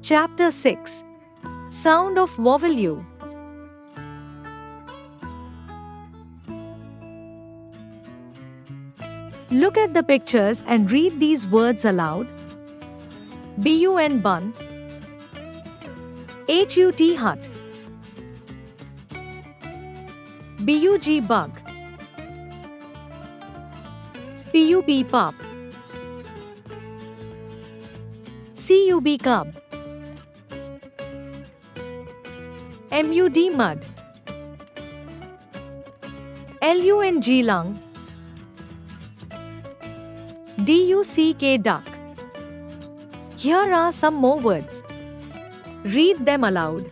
Chapter 6. Sound of Vowel U. Look at the pictures and read these words aloud. bun bun, hut hut, bug bug, pub pub, cub cub, mud mud, lung lung, duck duck. Here are some more words. Read them aloud.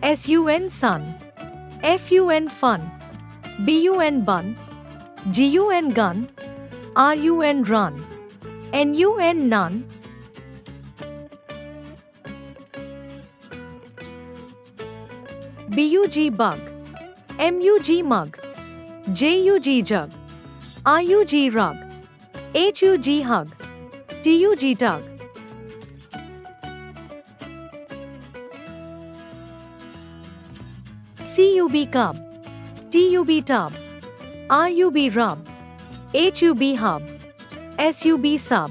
sun sun, fun fun, bun bun, gun gun, run run, nun nun, bug bug, mug mug, jug jug, rug rug, hug hug, tug tug. Cub cub, tub tub, rub rub, hub hub, sub sub,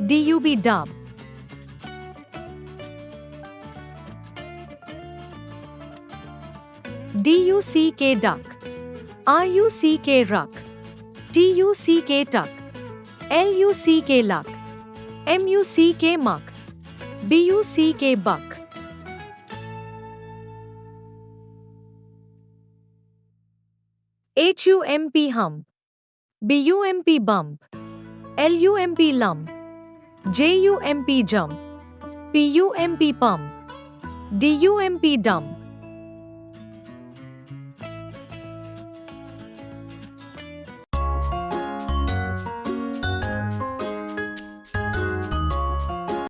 dub dub. Duck duck, ruck ruck, tuck tuck, luck luck, muck muck, buck buck. Hump hump, bump bump, lump lump, jump jump, pump pump, dump dump.